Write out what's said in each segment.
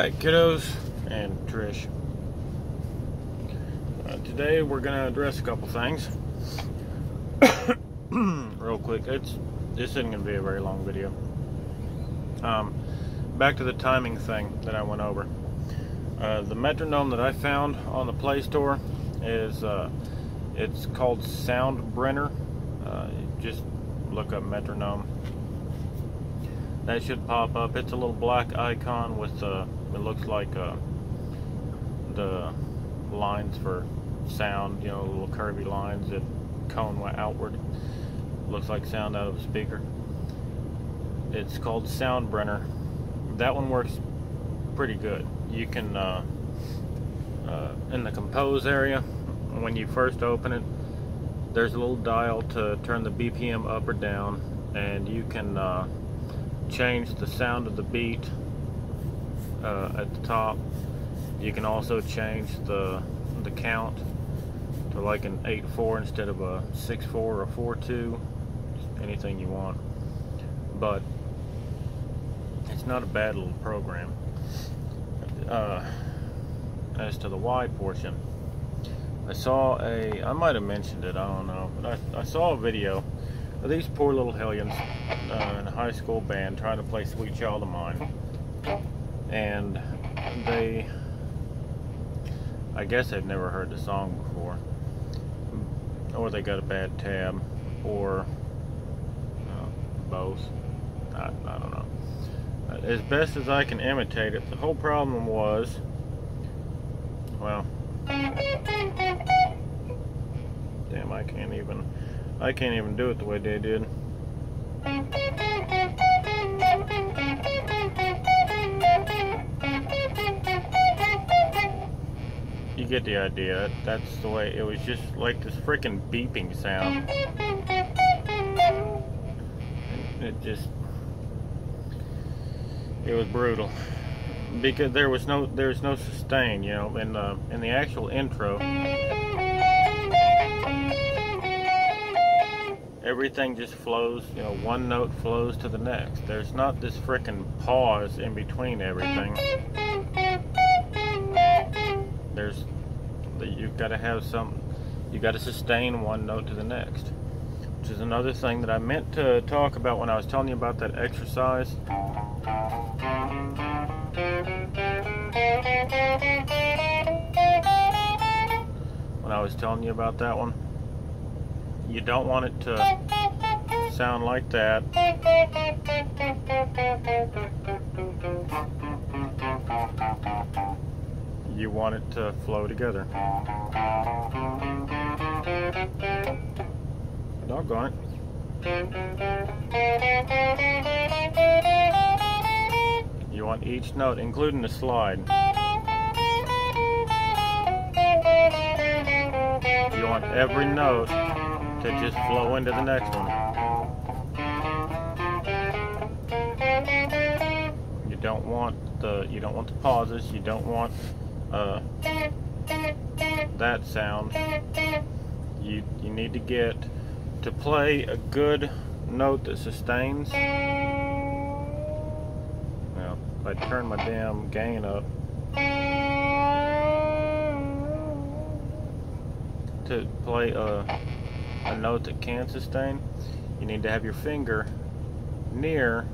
Alright, kiddos and Trish. Today we're going to address a couple things. Real quick, this isn't going to be a very long video. Back to the timing thing that I went over. The metronome that I found on the Play Store is, it's called Soundbrenner. Just look up metronome. That should pop up. It's a little black icon with, it looks like the lines for sound, you know, little curvy lines that cone outward. Looks like sound out of a speaker. It's called Soundbrenner. That one works pretty good. You can, in the compose area, when you first open it, there's a little dial to turn the BPM up or down, and you can change the sound of the beat at the top. You can also change the count to like an 8/4 instead of a 6/4 or a 4/2, anything you want. But it's not a bad little program. As to the Y portion, I might have mentioned it, I don't know, but I saw a video of these poor little hellions in a high school band trying to play Sweet Child of Mine, and I guess they've never heard the song before, or they got a bad tab, or both. I don't know. As best as I can imitate it, the whole problem was, well, damn, I can't even do it the way they did. You get the idea. That's the way it was, just like this freaking beeping sound. It was brutal because there's no sustain, you know, in the actual intro. Everything just flows, you know, one note flows to the next. There's not this frickin' pause in between everything. You've got to have you got to sustain one note to the next, which is another thing that I meant to talk about when I was telling you about that exercise. When I was telling you about that one, you don't want it to sound like that. You want it to flow together. Doggone it. You want each note, including the slide. You want every note to just flow into the next one. You don't want the pauses. You don't want that sound. You need to get to play a good note that sustains. Now, if I turn my damn gain up to play a note that can sustain, you need to have your finger near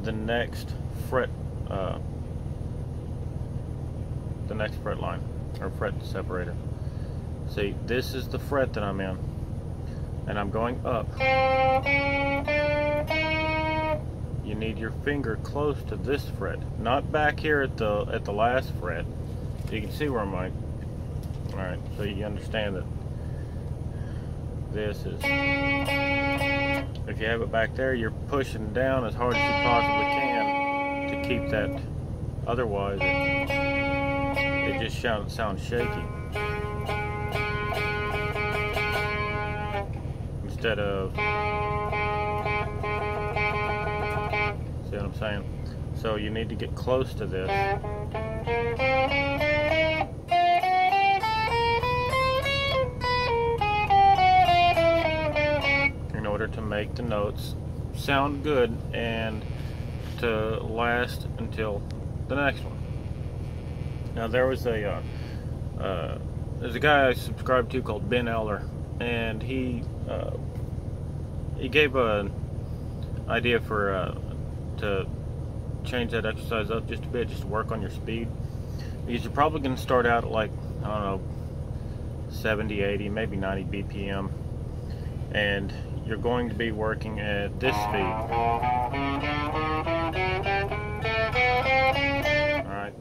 the next fret line, or fret separator. See, this is the fret that I'm in, and I'm going up. You need your finger close to this fret, not back here at the last fret. You can see where I'm like. Alright, so you understand that this is, if you have it back there, you're pushing down as hard as you possibly can to keep that, otherwise it just sounds shaky. Instead of, see what I'm saying? So you need to get close to this. In order to make the notes sound good and to last until the next one. Now there's a guy I subscribe to called Ben Eller, and he gave an idea for to change that exercise up just a bit, just to work on your speed, because you're probably going to start out at, like, I don't know, 70, 80, maybe 90 BPM, and you're going to be working at this speed. Alright,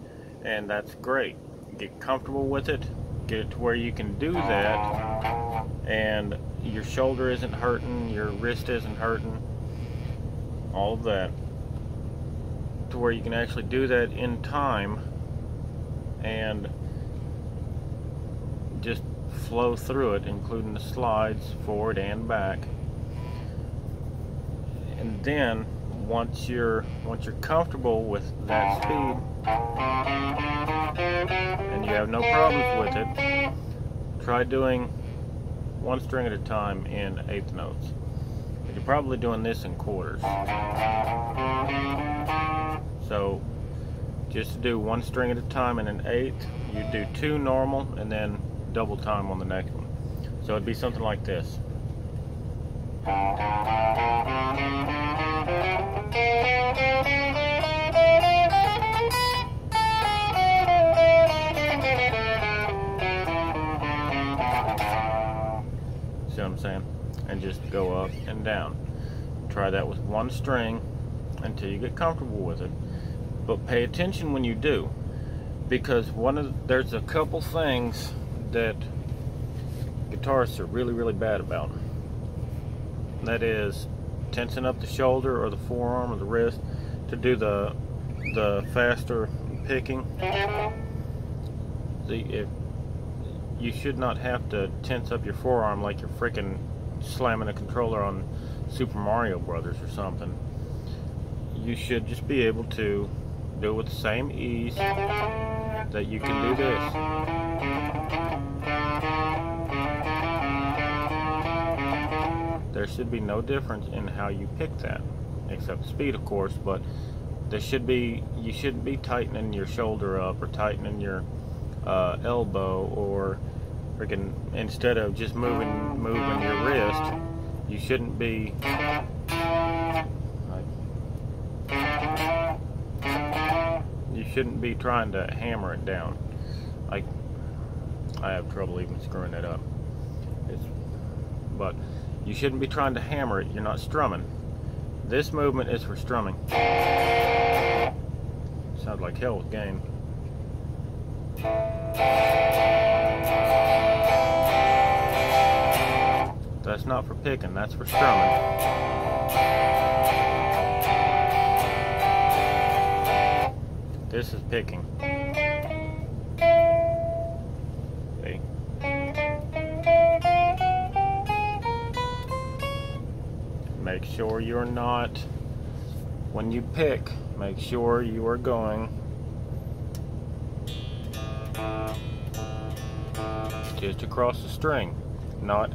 and that's great. Get comfortable with it, get it to where you can do that, and your shoulder isn't hurting, your wrist isn't hurting, all of that, to where you can actually do that in time and just flow through it, including the slides forward and back. And then once you're comfortable with that speed and you have no problems with it, try doing one string at a time in eighth notes. But you're probably doing this in quarters. So just do one string at a time in an eighth. You do two normal and then double time on the next one. So it'd be something like this. See what I'm saying? And just go up and down. Try that with one string until you get comfortable with it. But pay attention when you do, because there's a couple things that guitarists are really bad about. That is tensing up the shoulder or the forearm or the wrist to do the faster picking. See, you should not have to tense up your forearm like you're freaking slamming a controller on Super Mario Brothers or something. You should just be able to do it with the same ease that you can do this. There should be no difference in how you pick that, except speed, of course, but you shouldn't be tightening your shoulder up or tightening your elbow, or freaking, instead of just moving your wrist, you shouldn't be trying to hammer it down. I have trouble even screwing it up. But you shouldn't be trying to hammer it. You're not strumming. This movement is for strumming. Sounds like hell with gain. That's not for picking, that's for strumming. This is picking. See? Make sure you're not, when you pick, make sure you are going just across the string, not,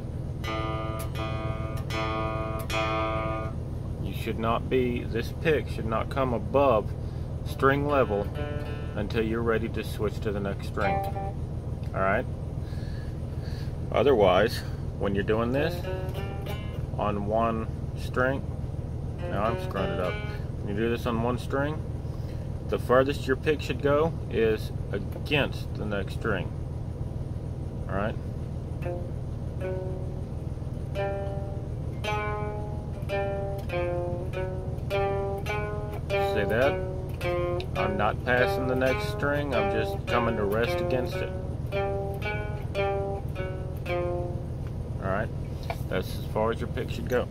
you should not be, this pick should not come above string level until you're ready to switch to the next string. Alright? Otherwise, when you're doing this on one string, now I'm screwing it up. When you do this on one string, the furthest your pick should go is against the next string. Alright? See that? I'm not passing the next string, I'm just coming to rest against it. Alright? That's as far as your pick should go,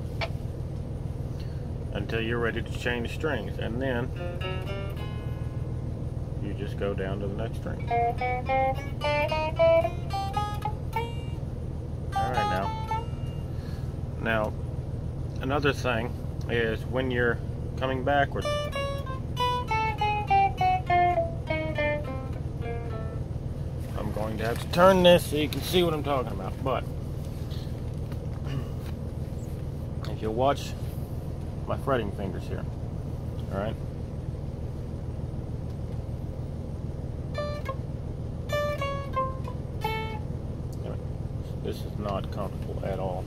until you're ready to change strings, and then you just go down to the next string. Alright, now another thing is when you're coming backwards, I'm going to have to turn this so you can see what I'm talking about, but if you'll watch my fretting fingers here, alright? not comfortable at all.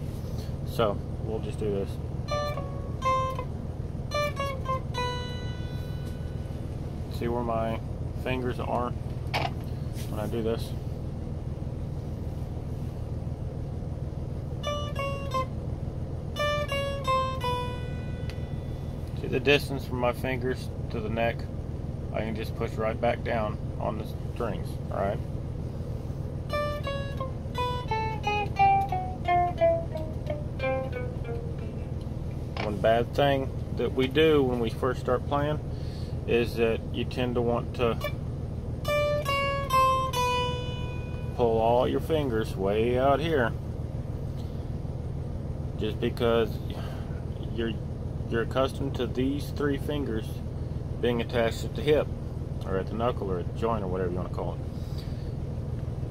So we'll just do this. See where my fingers are when I do this? See the distance from my fingers to the neck? I can just push right back down on the strings, alright? One bad thing that we do when we first start playing is that you tend to want to pull all your fingers way out here, just because you're accustomed to these 3 fingers being attached at the hip or at the knuckle or at the joint or whatever you want to call it.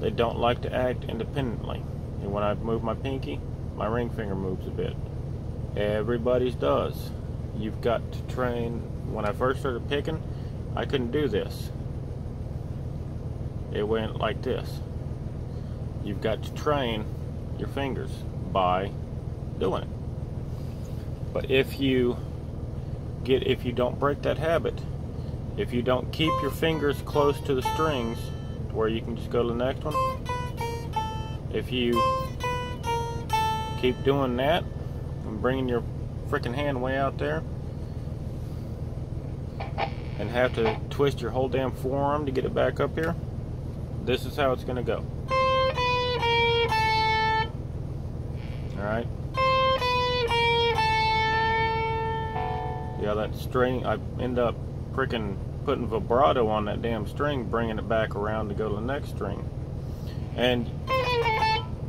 They don't like to act independently, and when I move my pinky, my ring finger moves a bit. Everybody's does. You've got to train. When I first started picking, I couldn't do this. It went like this. You've got to train your fingers by doing it. But if you don't break that habit, if you don't keep your fingers close to the strings to where you can just go to the next one, if you keep doing that and bringing your freaking hand way out there and have to twist your whole damn forearm to get it back up here, this is how it's going to go. Alright? Yeah, that string, I end up freaking putting vibrato on that damn string, bringing it back around to go to the next string. And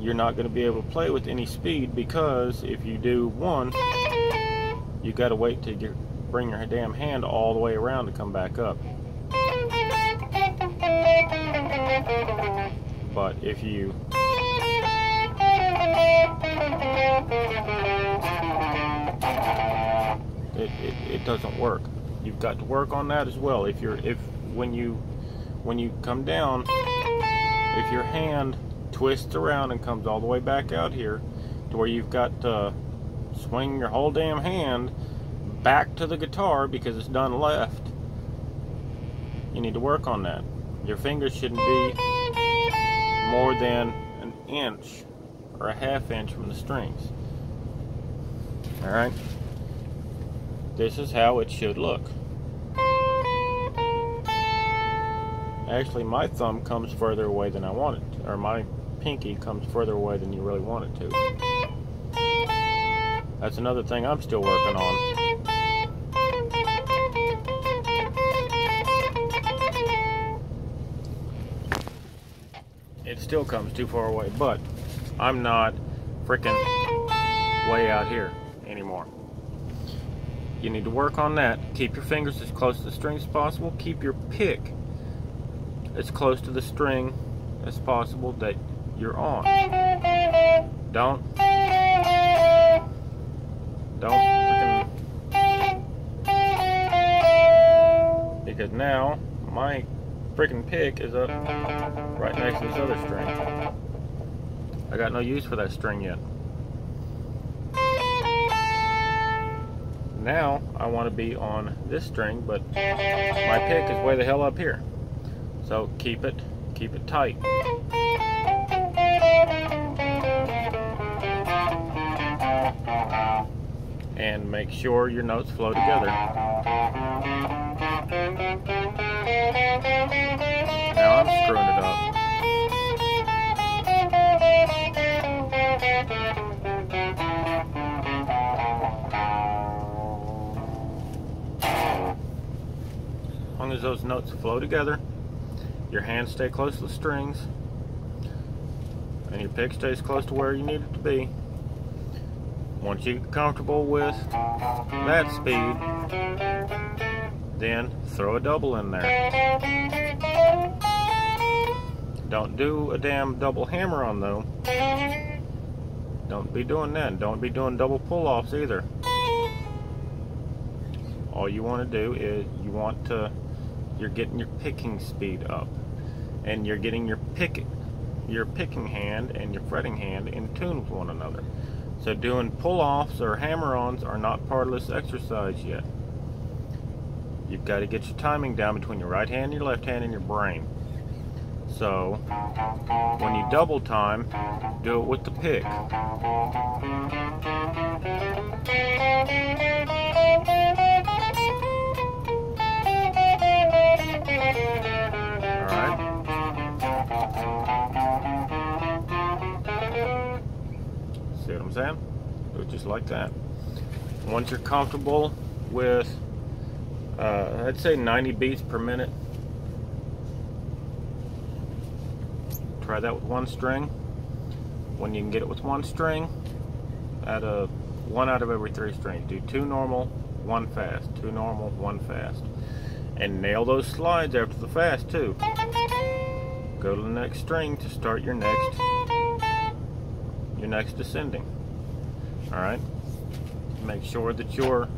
you're not going to be able to play with any speed, because if you do one, you got to wait to bring your damn hand all the way around to come back up. But if you it doesn't work. You've got to work on that as well. When you come down, if your hand twists around and comes all the way back out here to where you've got to swing your whole damn hand back to the guitar because it's done left, you need to work on that. Your fingers shouldn't be more than an inch or a half inch from the strings. Alright? This is how it should look. Actually, my thumb comes further away than I want it to, or my pinky comes further away than you really want it to. That's another thing I'm still working on. It still comes too far away, but I'm not freaking way out here anymore. You need to work on that. Keep your fingers as close to the string as possible. Keep your pick as close to the string as possible that you're on. Don't freaking, because now my freaking pick is up right next to this other string. I got no use for that string yet. Now I want to be on this string, but my pick is way the hell up here. So keep it tight. And make sure your notes flow together. Now I'm screwing it up. As long as those notes flow together, your hands stay close to the strings, and your pick stays close to where you need it to be. Once you get comfortable with that speed, then throw a double in there. Don't do a damn double hammer on though. Don't be doing that. Don't be doing double pull-offs either. All you want to do is you're getting your picking speed up, and you're getting your your picking hand and your fretting hand in tune with one another. So doing pull-offs or hammer-ons are not part of this exercise yet. You've got to get your timing down between your right hand, your left hand, and your brain. So when you double time, do it with the pick. See what I'm saying? Do it just like that. Once you're comfortable with, I'd say 90 beats per minute, try that with one string. When you can get it with one string, add a 1 out of every 3 strings. Do 2 normal, 1 fast, 2 normal, 1 fast. And nail those slides after the fast too. Go to the next string to start your next descending. Alright? Make sure that you're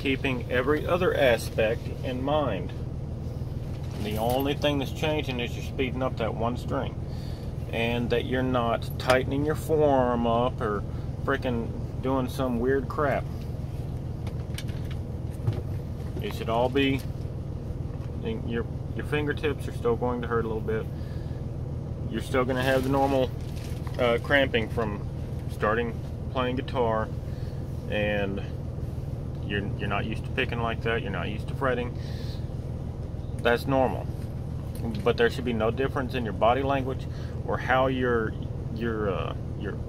keeping every other aspect in mind. The only thing that's changing is you're speeding up that one string. And that you're not tightening your forearm up or freaking doing some weird crap. It should all be, your fingertips are still going to hurt a little bit. You're still going to have the normal cramping from starting playing guitar, and you're not used to picking like that. You're not used to fretting. That's normal, but there should be no difference in your body language or how your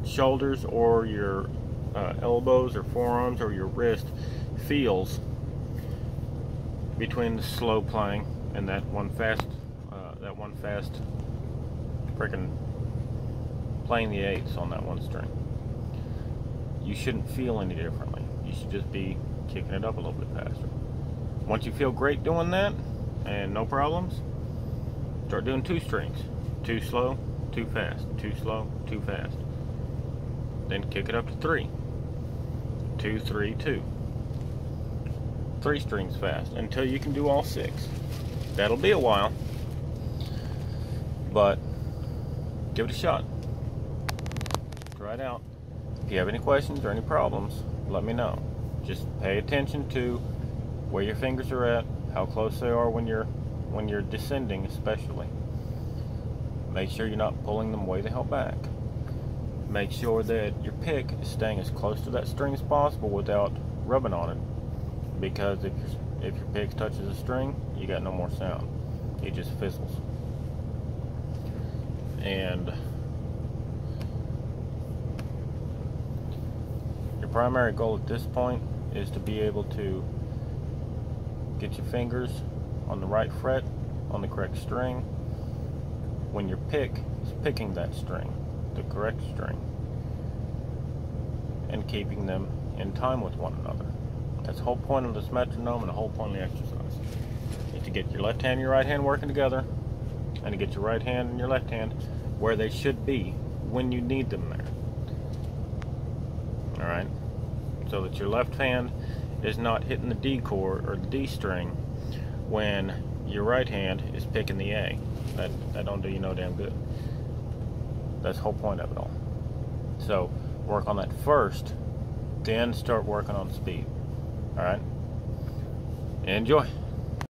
shoulders or your elbows or forearms or your wrist feels between the slow playing and that one fast freaking playing the 8ths on that one string. You shouldn't feel any differently. You should just be kicking it up a little bit faster. Once you feel great doing that and no problems, start doing 2 strings. 2 slow, 2 fast, 2 slow, 2 fast. Then kick it up to 3. 2, 3, 2. 3 strings fast until you can do all 6. That'll be a while, but give it a shot. Try it out. If you have any questions or any problems, let me know. Just pay attention to where your fingers are at, how close they are when you're descending, especially. Make sure you're not pulling them way the hell back. Make sure that your pick is staying as close to that string as possible without rubbing on it. Because if your pick touches a string, you got no more sound. It just fizzles. And your primary goal at this point is to be able to get your fingers on the right fret on the correct string when your pick is picking that string, the correct string, and keeping them in time with one another. That's the whole point of this metronome and the whole point of the exercise. Is to get your left hand and your right hand working together, and to get your right hand and your left hand where they should be when you need them there. Alright? So that your left hand is not hitting the D chord or the D string when your right hand is picking the A. That don't do you no damn good. That's the whole point of it all. So work on that first, then start working on speed. Alright? Enjoy.